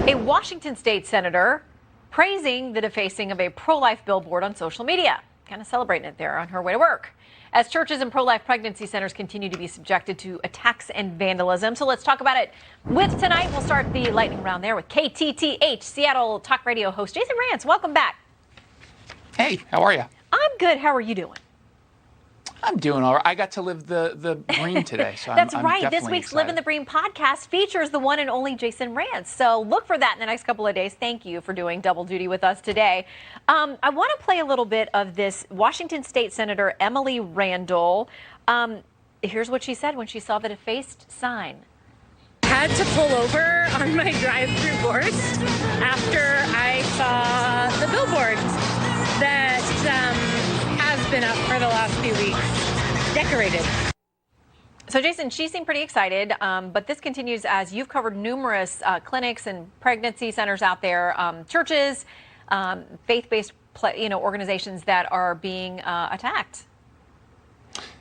A Washington State Senator praising the defacing of a pro-life billboard on social media. Kind of celebrating it there on her way to work. As churches and pro-life pregnancy centers continue to be subjected to attacks and vandalism. So let's talk about it with tonight. We'll start the lightning round there with KTTH, Seattle Talk Radio host Jason Rantz. Welcome back. Hey, how are you? I'm good. How are you doing? I'm doing all right. I got to live the Bream today, so That's I'm right. definitely This week's excited. Live in the Bream podcast features the one and only Jason Rantz. So look for that in the next couple of days. Thank you for doing double duty with us today. I want to play a little bit of this Washington State Senator Emily Randall. Here's what she said when she saw the defaced sign. Had to pull over on my drive through Gorst after I saw the billboard that has been up for the last few weeks, decorated. So, Jason, she seemed pretty excited, but this continues as you've covered numerous clinics and pregnancy centers out there, churches, faith-based organizations that are being attacked.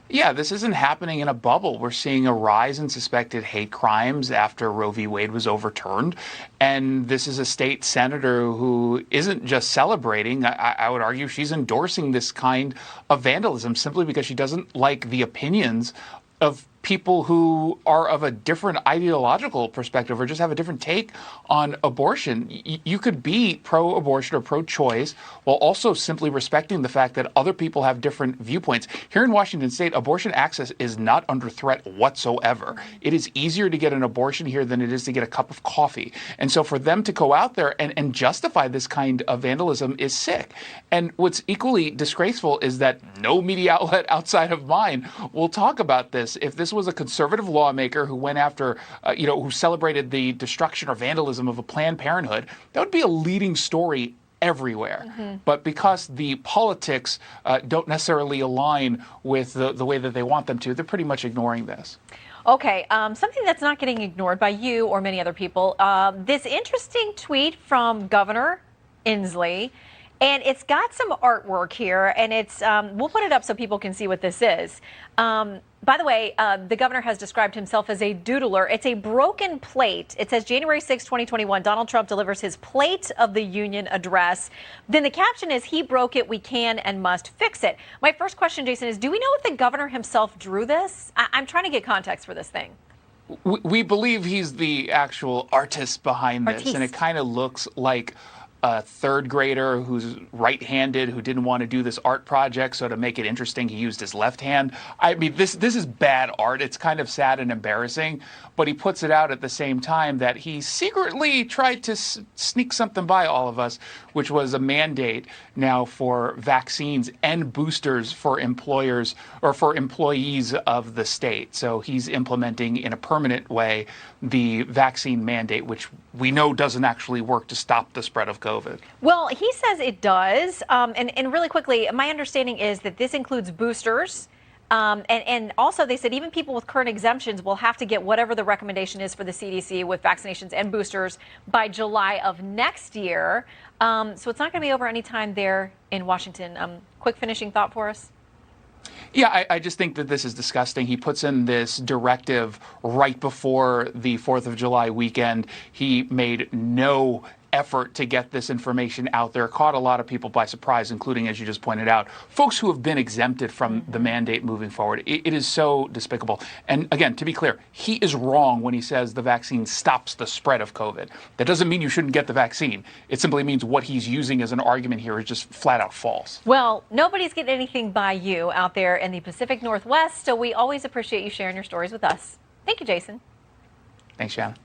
Yeah, this isn't happening in a bubble. We're seeing a rise in suspected hate crimes after Roe v. Wade was overturned. And this is a state senator who isn't just celebrating. I would argue she's endorsing this kind of vandalism simply because she doesn't like the opinions of people who are of a different ideological perspective or just have a different take on abortion. You could be pro-abortion or pro-choice while also simply respecting the fact that other people have different viewpoints. Here in Washington State, abortion access is not under threat whatsoever. It is easier to get an abortion here than it is to get a cup of coffee. And so for them to go out there and justify this kind of vandalism is sick. And what's equally disgraceful is that no media outlet outside of mine will talk about this. If this was a conservative lawmaker who went after, who celebrated the destruction or vandalism of a Planned Parenthood, that would be a leading story everywhere. Mm-hmm. But because the politics don't necessarily align with the way that they want them to, they're pretty much ignoring this. Okay, something that's not getting ignored by you or many other people, this interesting tweet from Governor Inslee. And it's got some artwork here, and it's we'll put it up so people can see what this is. By the way, the governor has described himself as a doodler. It's a broken plate. It says January 6, 2021, Donald Trump delivers his plate of the Union address. Then the caption is, he broke it, we can and must fix it. My first question, Jason, is do we know if the governor himself drew this? I'm trying to get context for this thing. We believe he's the actual artist behind this, and it kind of looks like a third grader who's right-handed who didn't want to do this art project, so to make it interesting, he used his left hand. I mean, this is bad art. It's kind of sad and embarrassing, but he puts it out at the same time that he secretly tried to sneak something by all of us, which was a mandate now for vaccines and boosters for employers or for employees of the state. So he's implementing in a permanent way the vaccine mandate, which we know doesn't actually work to stop the spread of COVID. Well, he says it does. And really quickly, my understanding is that this includes boosters. And also they said even people with current exemptions will have to get whatever the recommendation is for the CDC with vaccinations and boosters by July of next year. So it's not going to be over any time there in Washington. Quick finishing thought for us. Yeah, I just think that this is disgusting. He puts in this directive right before the 4th of July weekend. He made no effort to get this information out there, caught a lot of people by surprise, including, as you just pointed out, folks who have been exempted from the mandate moving forward. It is so despicable. And again, to be clear, he is wrong when he says the vaccine stops the spread of COVID. That doesn't mean you shouldn't get the vaccine. It simply means what he's using as an argument here is just flat out false. Well, nobody's getting anything by you out there in the Pacific Northwest, so we always appreciate you sharing your stories with us. Thank you, Jason. Thanks, Shannon.